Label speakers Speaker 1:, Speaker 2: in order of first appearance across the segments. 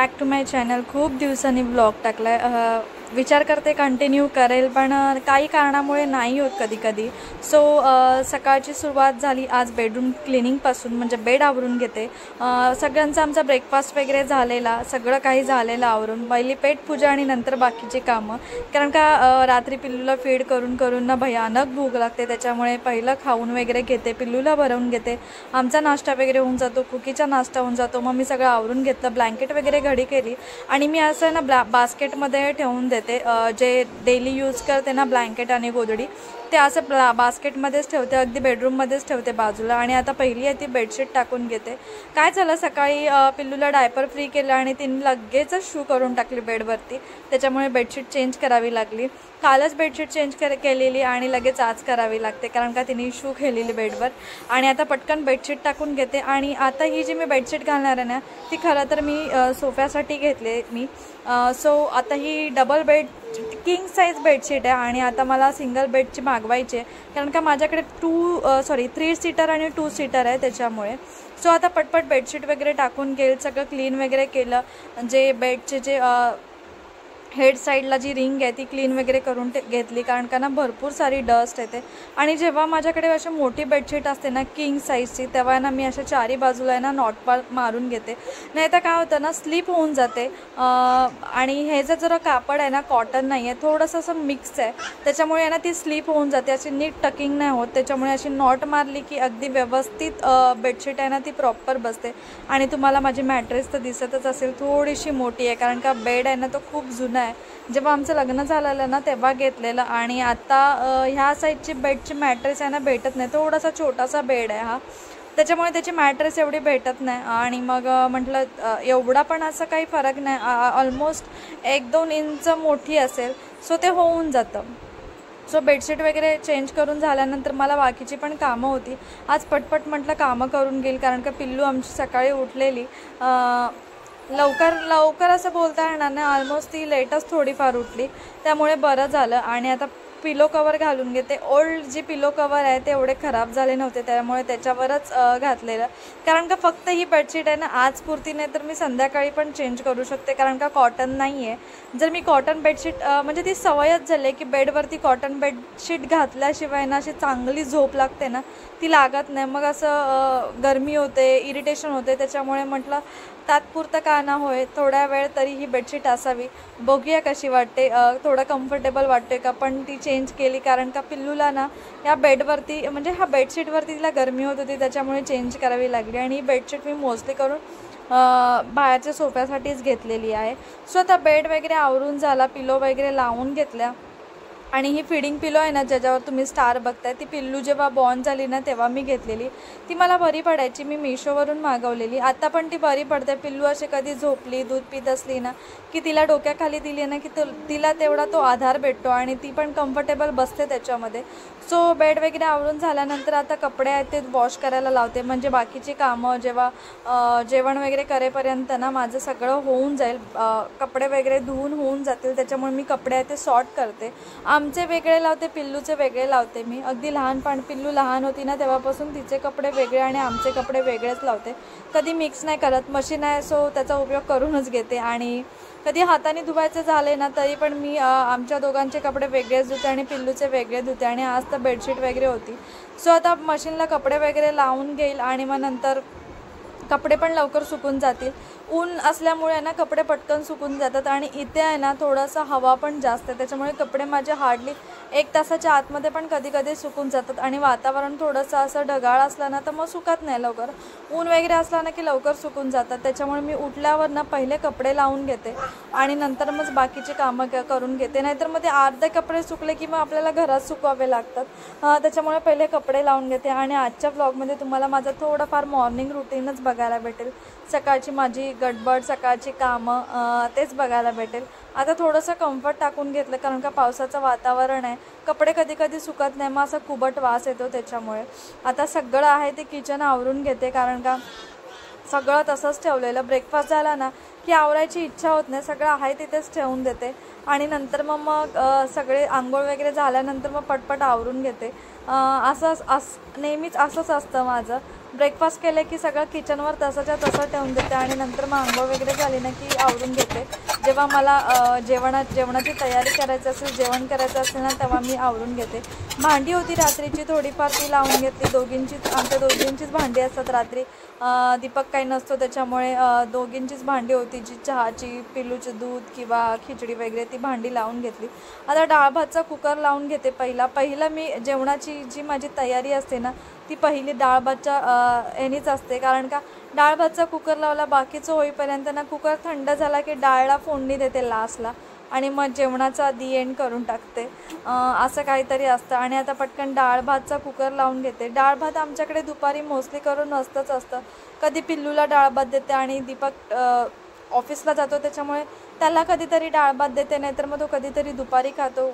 Speaker 1: Back to my channel. खूप दिवसांनी blog टाकला विचार करते कंटिन्यू करेल, पण काही कारणामुळे नाही होत कधी कधी। सो सकाळची सुरुवात झाली आज बेडरूम क्लिनिंगपासून, म्हणजे बेड आवरून घेते। सगळ्यांचा आमचा ब्रेकफास्ट वगैरे झालेला, सगळं काही झालेलं आवरून पहिली पेटपूजा आणि नंतर बाकीची कामं। कारण का रात्री पिल्लूला फीड करून करून ना भयानक भूक लागते, त्याच्यामुळे पहिलं खाऊन वगैरे घेते, पिल्लूला भरवून घेते, आमचा नाश्ता वगैरे होऊन जातो, कुकीचा नाश्ता होऊन जातो। मग मी सगळं आवरून घेतलं, ब्लँकेट वगैरे घडी केली आणि मी असं ना बास्केटमध्ये ठेवून देते। जे डेली यूज करते ना ब्लँकेट आणि गोधडी, ते असं बास्केटमध्येच ठेवते, अगदी बेडरूममध्येच ठेवते बाजूला। आणि आता पहिली आहे ती बेडशीट टाकून घेते। काय झालं, सकाळी पिल्लूला डायपर फ्री केलं आणि तिने लगेचच शू करून टाकली बेडवरती, त्याच्यामुळे बेडशीट चेंज करावी लागली। कालच बेडशीट चेंज केलेली आणि लगेच आज करावी लागते, कारण का तिने शू केलेली बेडवर। आणि आता पटकन बेडशीट टाकून घेते। आणि आता ही जी मी बेडशीट घालणार आहे ना, ती खरं तर मी सोफ्यासाठी घेतले मी। सो आता ही double bed king size bedsheet आहे आणि आता मला सिंगल बेडची मागवायची आहे, कारण का माझ्याकडे 3 सीटर आणि 2 सीटर आहे त्याच्यामुळे। सो आता पटपट बेडशीट वगैरे टाकून घेईल, सगळं क्लीन वगैरे केलं, जे बेडचे जे हेड साईडला जी रिंग आहे ती क्लीन वगैरे करून घेतली, कारण का ना भरपूर सारी डस्ट येते। आणि जेव्हा माझ्याकडे अशी मोठी बेडशीट असते ना किंग साईजची, तेव्हा ना मी अशा चारी बाजूला आहे ना नॉट मारून घेते, नाही तर काय होतं ना स्लिप होऊन जाते। आणि हे जरा कापड आहे ना कॉटन नाही आहे, थोडंसं असं मिक्स आहे, त्याच्यामुळे ना ती स्लिप होऊन जाते, अशी नीट टकिंग नाही होत, त्याच्यामुळे अशी नॉट मारली की अगदी व्यवस्थित बेडशीट आहे ना ती प्रॉपर बसते। आणि तुम्हाला माझी मॅट्रेस तर दिसतच असेल, थोडीशी मोठी आहे, कारण का बेड आहे ना तो खूप जुना आहे, जेव्हा आमचं लग्न झालेलं ना तेव्हा घेतलेलं। आणि आता ह्या साईडची बेडची मॅट्रेस आहे ना भेटत नाही, थोडासा छोटासा बेड आहे हा, त्याच्यामुळे त्याची मॅट्रेस एवढी भेटत नाही। आणि मग म्हटलं एवढा पण असं काही फरक नाही, ऑलमोस्ट 1-2 इंच मोठी असेल, सो ते होऊन जातं। सो बेडशीट वगैरे चेंज करून झाल्यानंतर मला बाकीची पण कामं होती, आज पटपट म्हटलं कामं करून घेईल, कारण का पिल्लू आमची सकाळी उठलेली लवकर असं बोलता येणार नाही, ऑलमोस्ट ती लेटच थोडीफार उठली, त्यामुळे बरं झालं। आणि आता पिलो कवर घालून घेते। ओल्ड जी पिलो कवर आहे ते एवढे खराब झाले नव्हते, त्यामुळे त्याच्यावरच घातलेलं, कारण का फक्त ही बेडशीट आहे ना आज पुरती, नाही तर मी संध्याकाळी पण चेंज करू शकते, कारण का कॉटन नाही आहे। जर मी कॉटन बेडशीट म्हणजे ती सवयच झाली आहे की बेडवरती कॉटन बेडशीट घातल्याशिवाय ना अशी चांगली झोप लागते ना, ती लागत नाही, मग असं गरमी होते, इरिटेशन होते, त्याच्यामुळे म्हटलं तात्पुरतं का ना होय थोड्या वेळ तरी ही बेडशीट असावी, बघूया कशी वाटते, थोडं कम्फर्टेबल वाटते का। पण ती चेंज केली, कारण का पिल्लूला ना या बेडवरती म्हणजे ह्या बेडशीटवरती तिला गरमी होत होती, त्याच्यामुळे चेंज करावी लागली। आणि ही बेडशीट मी मोस्टली करून बाहेरच्या सोफ्यासाठीच घेतलेली आहे। सो आता बेड वगैरे आवरून झाला, पिलो वगैरे लावून घेतल्या। आणि ही फिडिंग पिलो आहे ना ज्याच्यावर तुम्ही स्टार बघताय, ती पिल्लू जेव्हा बॉर्न झाली ना तेव्हा मी घेतलेली, ती मला बरी पडायची, मी मीशोवरून मागवलेली, आता पण ती बरी पडते। पिल्लू असे कधी झोपली दूध पित असली ना की तिला डोक्याखाली दिली ना की तिला तेवढा तो आधार भेटतो आणि ती पण कम्फर्टेबल बसते त्याच्यामध्ये। सो बेड वगैरे आवरून झाल्यानंतर आता कपडे आहेत ते वॉश करायला लावते, म्हणजे बाकीची कामं जेव्हा जेवण वगैरे करेपर्यंत ना माझं सगळं होऊन जाईल, कपडे वगैरे धुवून होऊन जातील, त्याच्यामुळे मी कपडे आहेत ते सॉर्ट करते, आमचे वेगळे लावते, पिल्लूचे वेगळे लावते मी। अगदी पिल्लू लहान होती ना तेव्हापासून तिचे कपडे वेगळे आणि आमचे कपडे वेगळेच लावते, कधी मिक्स नाही करत, मशीन आहे सो त्याचा उपयोग करूनच घेते। आणि कधी हाताने धुवायचं झाले ना तरी पण मी आमच्या दोघांचे कपडे वेगळेच धुते आणि पिल्लूचे वेगळे धुते। आणि आज तर बेडशीट वगैरे होती, सो आता मशीनला कपडे वगैरे लावून घेईल आणि मग नंतर कपडे पण लवकर सुकून जातील, ऊन असल्यामुळे ना कपडे पटकन सुकून जातात। आणि इथे आहे ना थोडासा हवा पण जास्त आहे, त्याच्यामुळे कपडे माझे हार्डली 1 तासाच्या आतमध्ये पण कधी कधी सुकून जातात। आणि वातावरण थोडंसं असं ढगाळ असलं ना तर मग सुकत नाही लवकर, ऊन वगैरे असला ना की लवकर सुकून जातात, त्याच्यामुळे मी उठल्यावर ना पहिले कपडे लावून घेते आणि नंतर मग बाकीचे कामं करून घेते, नाहीतर मग ते अर्धे कपडे सुकले की मग आपल्याला घरात सुकवावे लागतात, त्याच्यामुळे पहिले कपडे लावून घेते। आणि आजच्या ब्लॉगमध्ये तुम्हाला माझं थोडंफार मॉर्निंग रुटीनच बघायला भेटेल, सकाळची माझी गडबड, सकाळची कामं तेच बघायला भेटेल। आता थोडंसं कम्फर्ट टाकून घेतलं, कारण का पावसाचं वातावरण आहे, कपडे कधी कधी सुकत नाही, मग असं कुबट वास येतो, त्याच्यामुळे आता सगळं आहे ते किचन आवरून घेते, कारण का सगळं तसंच ठेवलेलं. ब्रेकफास्ट झाला ना की आवरायची इच्छा होत नाही, सगळं आहे तिथेच ठेवून देते आणि नंतर मग सगळे आंघोळ वगैरे झाल्यानंतर मग पटपट आवरून घेते. नेहमीच असंच असतं माझं. ब्रेकफास्ट केलं की सगळं किचनवर तसंच्या तसं ठेवून देते आणि नंतर मग आंघोळ वगैरे झाली ना की आवरून घेते. जेव्हा मला जेवणाची तयारी करायची असेल, जेवण करायचं असेल ना, तेव्हा मी आवरून घेते. भांडी होती रात्रीची थोडीफार, ती लावून घेतली. आमच्या दोघींचीच भांडी असतात रात्री. दीपक काही नसतो त्याच्यामुळे दोघींचीच भांडी होती, जी चहाची, पिल्लूचे दूध किंवा खिचडी वगैरे ती भांडी लावून घेतली. आता डाळ भातचा कुकर लावून घेते. पहिलं मी जेवणाची जी माझी तयारी असते ना, ती पहिली डाळ भातच्या यानीच असते. कारण का डाळ भातचा कुकर लावला बाकीचं होईपर्यंत ना, कुकर थंड झाला की डाळला फोडणी देते लास्टला आणि मग जेवणाचा दी एंड करून टाकते. असं काहीतरी असतं. आणि आता पटकन डाळ भातचा कुकर लावून घेते. डाळ भात आमच्याकडे दुपारी मोस्टली करून असतं. कधी पिल्लूला डाळ भात देते आणि दीपक ऑफिसला जातो त्याच्यामुळे त्याला कधीतरी डाळ भात देते, नाहीतर मग तो कधीतरी दुपारी खातो.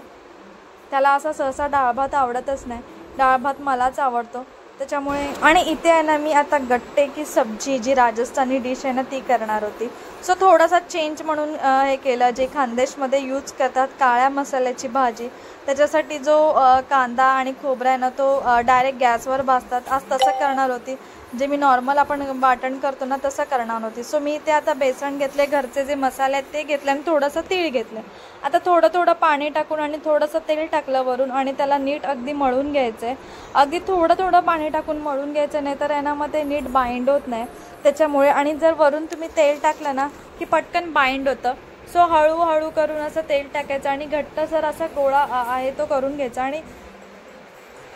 Speaker 1: त्याला असा सहसा डाळ भात आवडतच नाही, डाळ भात मलाच आवडतो त्याच्यामुळे. आणि इथे आहे ना, मी आता गट्टे की सब्जी जी राजस्थानी डिश आहे ना ती करणार होती. सो थोडासा चेंज म्हणून हे केलं. जे खानदेशमध्ये यूज करतात काळ्या मसाल्याची भाजी, त्याच्यासाठी जो कांदा आणि खोबरा आहे ना तो डायरेक्ट गॅसवर भाजतात, आज तसं करणार होती. जे मी नॉर्मल आपण वाटण करतो ना तसं करणार होती. सो मी ते आता बेसन घेतले, घरचे जे मसाले आहेत ते घेतले आणि थोडंसं तीळ घेतलं. आता थोडं पाणी टाकून आणि थोडंसं तेल टाकलं वरून आणि त्याला नीट अगदी मळून घ्यायचं आहे. अगदी थोडं पाणी टाकून मळून घ्यायचं, नाही तर यांना मग ते नीट बाइंड होत नाही त्याच्यामुळे. आणि जर वरून तुम्ही तेल टाकलं ना की पटकन बाइंड होतं. सो हळूहळू करून असं तेल टाकायचं आणि घट्ट जर असा गोळा आहे तो करून घ्यायचा. आणि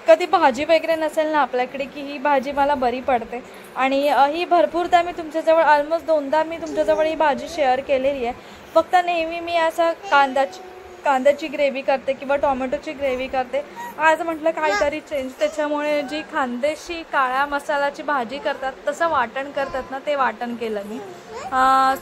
Speaker 1: कधी भाजी वगैरे नसेल ना आपल्याकडे की ही भाजी मला बरी पडते. आणि ही भरपूरदा मी तुमच्याजवळ ऑलमोस्ट 2दा मी तुमच्याजवळ ही भाजी शेअर केलेली आहे. फक्त नेहमी मी असं कांद्याची ग्रेव्ही करते किंवा टोमॅटोची ग्रेव्ही करते. आज म्हटलं काहीतरी चेंज, त्याच्यामुळे जी खानदेशी काळ्या मसाल्याची भाजी करतात तसं वाटण करतात ना ते वाटण केलं मी.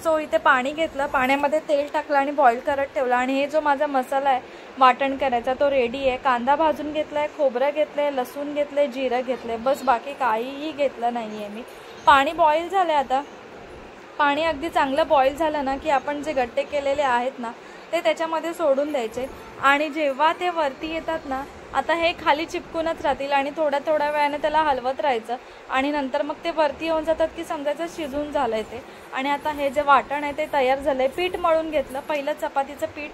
Speaker 1: सो इथे पाणी घेतलं, पाण्यामध्ये तेल टाकलं आणि बॉईल करत ठेवलं. आणि हे जो माझा मसाला आहे वाटण करायचा तो रेडी आहे. कांदा भाजून घेतला आहे, खोबरं घेतलं आहे, लसूण घेतलं आहे, जिरं घेतलं आहे, बस बाकी काहीही घेतलं नाही आहे मी. पाणी बॉईल झालं आहे. आता पाणी अगदी चांगलं बॉईल झालं ना की आपण जे गट्टे केलेले आहेत ना ते त्याच्यामध्ये सोडून द्यायचे. आणि जेव्हा ते वरती येतात ना, आता हे खाली चिपकूनच राहतील आणि थोड्या वेळाने त्याला हलवत राहायचं आणि नंतर मग ते वरती येऊन जातात की समजायचं शिजून झालं आहे ते. आणि आता हे जे वाटण आहे ते तयार झालं आहे. पीठ मळून घेतलं. पहिलं चपातीचं पीठ,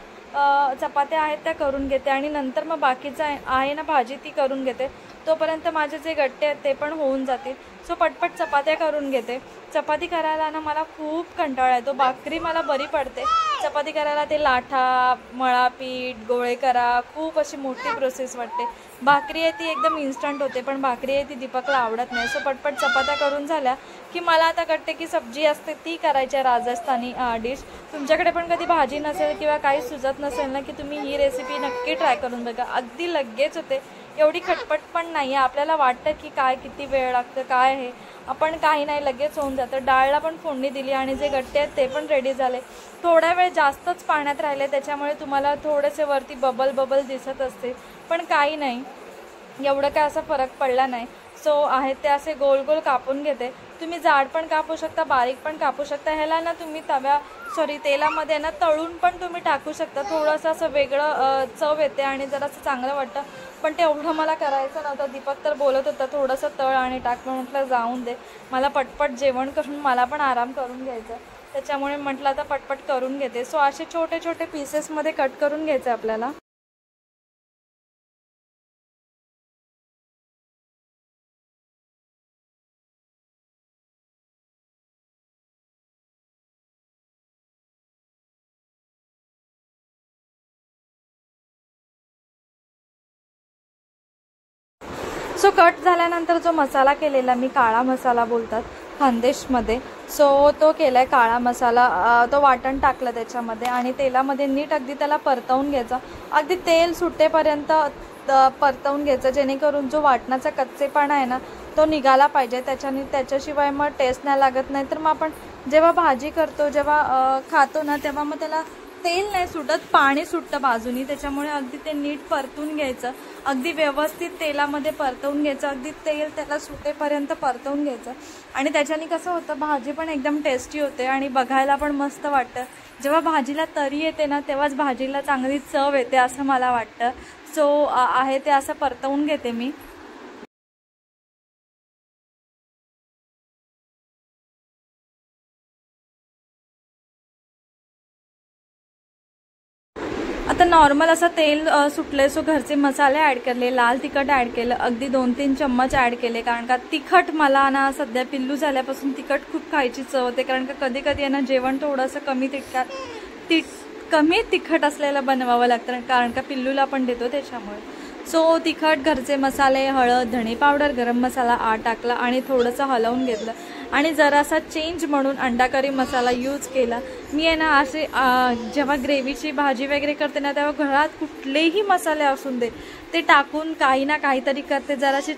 Speaker 1: चपात्या आहेत त्या करून घेते आणि नंतर मग बाकीचं आहे ना भाजी ती करून घेते. तोपर्यंत माझे जे गट्टे आहेत ते पण होऊन जातील. सो पटपट चपात्या करून घेते. चपाती करायला ना मला खूप कंटाळा येतो. भाकरी मला बरी पडते, चपाती करायला ते लाटा, मळा पीठ, गोळे करा, खूप अशी मोठी प्रोसेस वाटते. भाकरी आहे ती एकदम इन्स्टंट होते, पण भाकरी आहे ती दीपकला आवडत नाही. सो पटपट चपात्या करून झाल्या की मला आता गट्टे की सब्जी असते ती करायची आहे, राजस्थानी डिश. तुमच्याकडे पण कधी भाजी नसेल किंवा काही सुचत नसेल ना की तुम्ही ही रेसिपी नक्की ट्राय करून बघा. अगदी लगेच होते, एवढी खटपट पण नाही आहे. आपल्याला वाटतं की काय किती वेळ लागतं काय आहे, आपण काही नाही लगेच होऊन जातं. डाळला पण फोडणी दिली आणि जे गट्टे आहेत ते पण रेडी झाले. थोडा वेळ जास्तच पाण्यात राहिले त्याच्यामुळे तुम्हाला थोडेसे वरती बबल दिसत असते, पण काही नाही, एवढं काय असा फरक पडला नाही. सो आहेत ते असे गोल गोल कापून घेते. तुम्ही जाड पण कापू शकता, बारीक पण कापू शकता. ह्याला ना तुम्ही तेलामध्ये ना तळून पण तुम्ही टाकू शकता. थोडंसं असं वेगळं चव येते आणि जरासं चांगलं वाटतं, पण ते एवढं मला करायचं नव्हतं. दीपक तर बोलत होता थोडंसं तळ आणि टाक, म्हटलं जाऊन दे, मला पटपट जेवण करून मला पण आराम करून घ्यायचं, त्याच्यामुळे म्हटलं आता पटपट करून घेते. सो असे छोटे छोटे पीसेसमध्ये कट करून घ्यायचे आपल्याला. सो कट झाल्यानंतर जो मसाला केलेला मी, काळा मसाला बोलतात खानदेशमध्ये, सो तो केला आहे काळा मसाला. तो वाटण टाकलं त्याच्यामध्ये आणि तेलामध्ये नीट अगदी त्याला परतवून घ्यायचं. अगदी तेल सुटेपर्यंत परतवून घ्यायचं, जेणेकरून जो वाटणाचा कच्चेपणा आहे ना तो निघाला पाहिजे. त्याच्याशिवाय मग टेस्ट नाही लागत. नाही तर मग आपण जेव्हा भाजी करतो, जेव्हा खातो ना, तेव्हा मग त्याला तेल नाही सुटत, पाणी सुटतं बाजूनी. त्याच्यामुळे अगदी ते नीट परतून घ्यायचं. अगदी व्यवस्थित तेलामध्ये परतवून घ्यायचं, अगदी तेल त्याला सुटेपर्यंत परतवून घ्यायचं. आणि त्याच्याने कसं होतं, भाजी पण एकदम टेस्टी होते आणि बघायला पण मस्त वाटतं. जेव्हा भाजीला तरी येते ना तेव्हाच भाजीला चांगली चव येते असं मला वाटतं. सो आहे ते असं परतवून घेते मी. आता नॉर्मल असं तेल सुटले. सो घरचे मसाले ॲड केले, लाल तिखट ॲड केलं, अगदी 2-3 चम्मच ॲड केले. कारण का तिखट मला ना सध्या पिल्लू झाल्यापासून तिखट खूप खायची चव होते. कारण का कधी कधी आहे ना जेवण थोडंसं कमी तिखट असलेलं बनवावं लागतं, कारण का पिल्लूला पण देतो त्याच्यामुळे. सो तिखट, घरचे मसाले, हळद, धणे पावडर, गरम मसाला टाकला आणि थोडंसं हलवून घेतलं. आणि जरासा चेंज म्हणून अंडा करी मसाला यूज केला. मी आहे ना असे जेव्हा ग्रेव्हीची भाजी वगैरे करते ना तेव्हा घरात कुठलेही मसाले असून दे ते टाकून काही ना काहीतरी करते, जराशी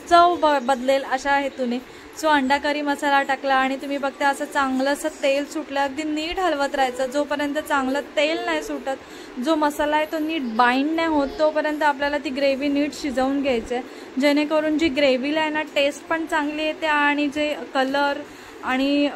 Speaker 1: चव बदलेल अशा हेतूने. सो अंडा करी मसाला टाकला आणि तुम्ही बघता असं चांगलंसं तेल सुटलं. अगदी नीट हलवत राहायचं जोपर्यंत चांगलं तेल नाही सुटत, जो मसाला आहे तो नीट बाइंड नाही होत तोपर्यंत आपल्याला ती ग्रेव्ही नीट शिजवून घ्यायची आहे, जेणेकरून जी ग्रेव्हीला आहे ना टेस्ट पण चांगली येते आणि जे कलर आणि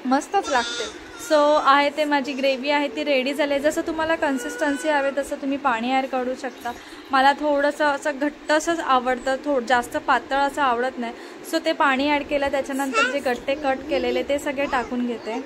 Speaker 1: मस्तच लागते. सो आहे ते माझी ग्रेव्ही आहे ती रेडी झाली. जसं तुम्हाला कन्सिस्टन्सी हवे तसं तुम्ही पाणी ॲड करू शकता. मला थोडंसं असं घट्टसंच आवडतं, जास्त पातळ असं आवडत नाही. सो ते पाणी ॲड केलं. त्याच्यानंतर जे गट्टे कट केलेले ते सगळे टाकून घेते.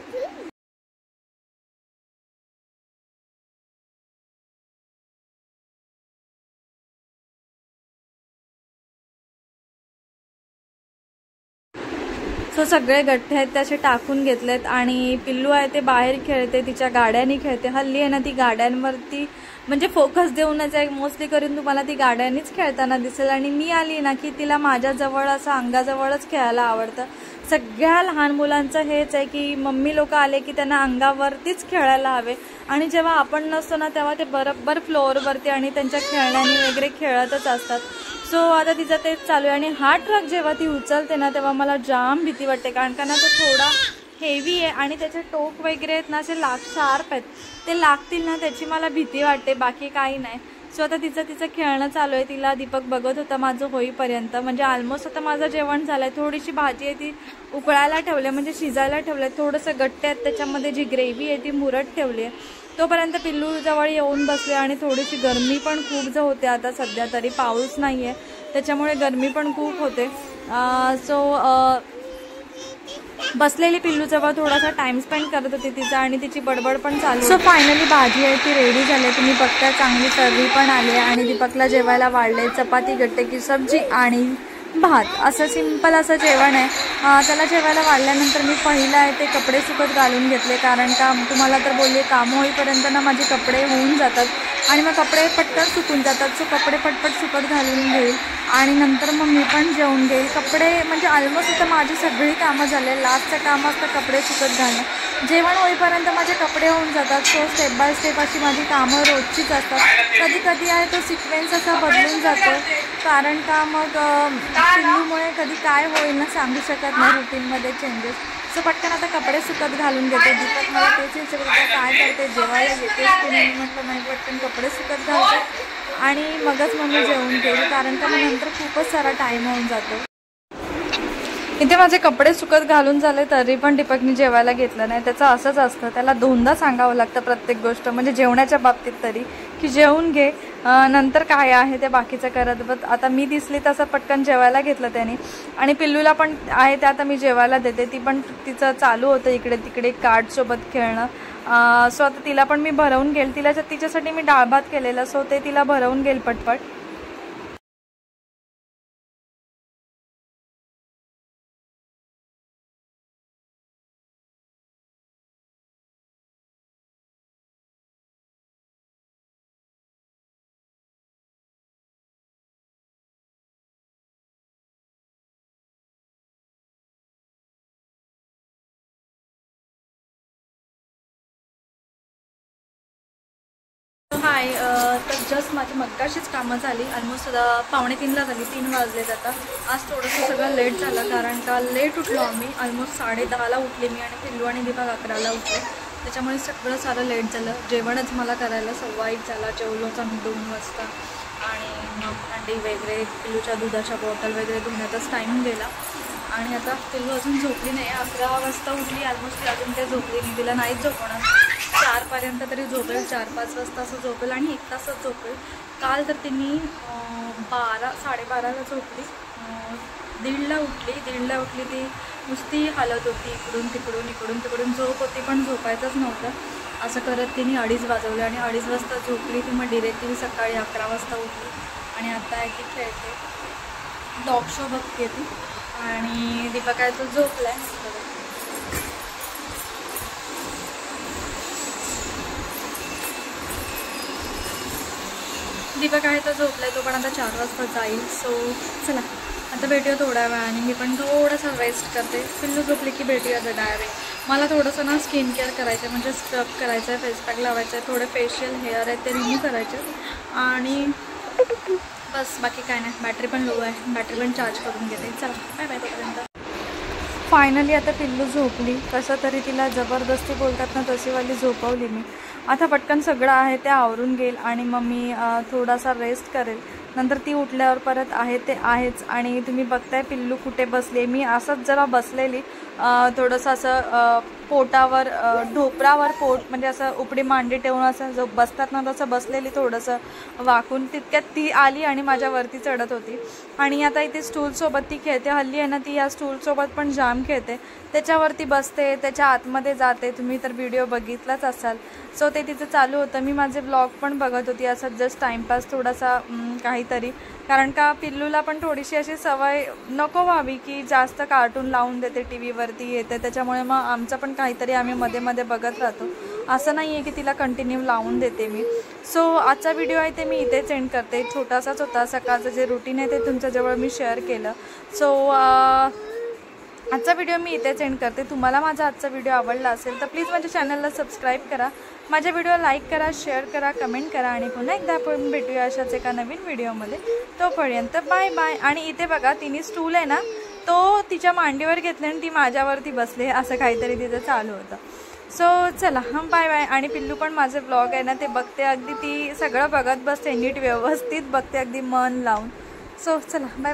Speaker 1: सो सगळे गठ्ठे आहेत ते असे टाकून घेतलेत आणि पिल्लू आहे ते बाहेर खेळते, तिच्या गाड्यांनी खेळते. हल्ली आहे ना ती गाड्यांवरती म्हणजे फोकस देऊनच आहे, मोस्टली करून तुम्हाला ती गाड्यांनीच खेळताना दिसेल. आणि मी आली ना की तिला माझ्याजवळ असं अंगाजवळच खेळायला आवडतं. सगळ्या लहान मुलांचं हेच आहे की मम्मी लोक आले की त्यांना अंगावरतीच खेळायला हवे. आणि जेव्हा आपण नसतो ना तेव्हा ते बरोबर फ्लोअरवरती आणि त्यांच्या खेळण्यानी वगैरे खेळतच असतात. सो आता तिचं तेच चालू आहे. आणि हा ट्रक जेव्हा ती उचलते ना तेव्हा मला जाम भीती वाटते, कारण का ना तो थोडा हेवी आहे आणि त्याचे टोक वगैरे आहेत ना असे शार्प आहेत, ते लागतील ना त्याची मला भीती वाटते, बाकी काही नाही. सो आता तिचं खेळणं चालू आहे. तिला दीपक बघत होता माझं होईपर्यंत. म्हणजे ऑलमोस्ट आता माझं जेवण झालं आहे. थोडीशी भाजी आहे ती उकळायला ठेवली, म्हणजे शिजायला ठेवलं आहे. थोडंसं गट्टे आहेत त्याच्यामध्ये जी ग्रेव्ही आहे ती मुरत ठेवली आहे. तोपर्यंत पिल्लू जवळ येऊन बसले आणि थोडीशी गरमी पण खूप होते आता सध्या तरी, पाऊस नाही आहे त्याच्यामुळे गरमी पण खूप होते. सो बसलेली पिल्लूजवळ थोडासा टाइम स्पेंड करत होती तिचा आणि तिची बडबड पण चालू. सो फायनली भाजी आहे ती रेडी झाली. तुम्ही बघता चांगली तर्री पण आली आणि दीपकला जेवायला वाढले चपाती, गट्टे की सब्जी आणि भात. असं सिंपल असं जेवण आहे. त्याला जेवायला वाढल्यानंतर मी पहिलं आहे ते कपडे सुकत घालून घेतले, कारण का तुम्हाला तर बोलले काम होईपर्यंत ना माझे कपडे होऊन जातात आणि मग कपडे पटकन सुकून जातात. सो कपडे पटपट सुकत घालून घेईल आणि नंतर मग मी पण जेवून घेईल. कपडे म्हणजे ऑलमोस्ट आता माझी सगळी कामं झाले. लास्टचं काम असतं कपडे सुकत घालणं. जेवण होईपर्यंत माझे कपडे होऊन जातात. सो स्टेप बाय स्टेप अशी माझी कामं रोजचीच असतात. कधी कधी आहे तो सिक्वेन्स असा बदलून जातो, कारण का मग पिल्लूमुळे कधी काय होईल ना सांगू शकत नाही, रुटीनमध्ये चेंजेस. सो पटकन आता कपडे सुकत घालून घेते. दीपक मला तेच विचारते काय करते, जेवायला येतेच तुम्ही. म्हटलं नाही, पटकन कपडे सुकत घालते आणि मगच मग मी जेवून घेईल, कारण का मग नंतर खूपच सारा टाईम होऊन जातो. इथे माझे कपडे सुकत घालून झाले तरी पण दीपकनी जेवायला घेतलं नाही. त्याचं असंच असतं, त्याला दोनदा सांगावं लागतं प्रत्येक गोष्ट, म्हणजे जेवणाच्या बाबतीत तरी, की जेवून घे नंतर काय आहे ते बाकीचं करत. बट आता मी दिसली तसं पटकन जेवायला घेतलं त्याने. आणि पिल्लूला पण आहे ते आता मी जेवायला देते. ती पण तिचं चालू होतं इकडे तिकडे कार्डसोबत खेळणं. सो आता तिला पण मी भरवून घेईल. तिच्यासाठी मी डाळ भात केलेलं, सो ते तिला भरवून घेईल पटपट. हाय, तर जस्ट माझी मगाशीच कामं झाली. ऑलमोस्ट 2:45ला झाली, 3 वाजलेत आता. आज थोडंसं सगळं लेट झालं, कारण का लेट उठलो आम्ही. ऑलमोस्ट 10:30ला उठले मी आणि पिल्लू आणि दीपक 11ला उठले. त्याच्यामुळे सगळं सारं लेट झालं. जेवणच मला करायला 1:15 झाला. जेवलोच आम्ही 2 वाजता आणि भांडी वगैरे, पिल्लूच्या दुधाच्या बॉटल वगैरे धुण्यातच टाईम गेला. आणि आता पिल्लू अजून झोपली नाही. 11 वाजता उठली ऑलमोस्ट, अजून ते झोपली नाही. तिला नाहीच झोपणार, 4पर्यंत तरी झोपेल, 4-5 वाजता असं झोपेल आणि 1 तासच झोपेल. काल तर तिने 12-12:30ला झोपली, 1:30ला उठली. ती नुसती हालत होती इकडून तिकडून, झोप होती पण झोपायचंच नव्हतं. असं करत तिने 2:30 वाजवले आणि 2:30 वाजता झोपली ती. मग डिरेक्टली सकाळी 11 वाजता उठली आणि आता आहे की खेळते, डॉग शो बघते ती. आणि दीपक आहे तो झोपलाय. दीपक आहे तो झोपलाय, तो पण आता 4 वाजता जाईल. सो चला आता भेटूया थोड्या वेळाने. मी पण थोडंसं रेस्ट करते. पिल्लू झोपली की भेटूया डायरेक्ट. मला थोडंसं ना स्किन केअर करायचं आहे, म्हणजे स्क्रब करायचं आहे, फेस पॅक लावायचं आहे, थोडे फेशियल हेअर आहेत ते रिमूव्ह करायचे आणि बस बाकी काय नाही. बॅटरी पण लो आहे, बॅटरी पण चार्ज करून घेते. चला बाय बाय तोपर्यंत. फायनली आता पिल्लू झोपली. कसं तरी तिला जबरदस्ती बोलतात ना तशीवाली झोपवली मी. आता पटकन सगळं आहे ते आवरून घेईल आणि मग मी थोडासा रेस्ट करेल. नंतर ती उठल्यावर परत आहे ते आहेच. आणि तुम्ही बघताय पिल्लू कुठे बसले. मी असंच जरा बसलेली, थोडंसं असं पोटावर, ढोपरावर पोट म्हणजे असं उपडी मांडी ठेवून असं जो बसतात ना तसं बसलेली, थोडंसं वाकून. तितक्यात ती आली आणि माझ्यावरती चढत होती. आणि आता इथे स्टूलसोबत ती खेळते. हल्ली आहे ना ती या स्टूलसोबत पण जाम खेळते. त्याच्यावरती बसते, त्याच्या आतमध्ये जाते. तुम्ही तर व्हिडिओ बघितलाच असाल. सो ते तिचं चालू होतं. मी माझे ब्लॉग पण बघत होती असं जस्ट टाईमपास थोडासा काहीतरी. कारण का पिल्लूला पण थोडीशी अशी सवय नको व्हावी की जास्त कार्टून लावून देते, टी व्हीवरती येते. त्याच्यामुळे मग आमचं पण काहीतरी आम्ही मध्ये मध्ये बघत राहतो. असं नाही आहे की तिला कंटिन्यू लावून देते मी. सो आजचा व्हिडिओ आहे ते मी इथेच एंड करते. छोटासाच होता. सकाळचं जे रुटीन आहे ते तुमच्याजवळ मी शेअर केलं. सो आजचा व्हिडिओ मी इथेच एंड करते. तुम्हाला माझा आजचा व्हिडिओ आवडला असेल तर प्लीज माझ्या चॅनलला सबस्क्राईब करा, माझ्या व्हिडिओ लाईक करा, शेअर करा, कमेंट करा. आणि पुन्हा एकदा आपण भेटूया अशाच एका नवीन व्हिडिओमध्ये. तोपर्यंत बाय बाय. आणि इथे बघा तिने स्टूल आहे ना तो तिच्या मांडीवर घेतले आणि ती माझ्यावरती बसले, असं काहीतरी तिचं चालू होतं. सो चला बाय बाय. आणि पिल्लू पण माझे ब्लॉग आहे ना ते बघते, अगदी ती सगळं बघत बसते, नीट व्यवस्थित बघते, अगदी मन लावून. सो चला बाय बाय.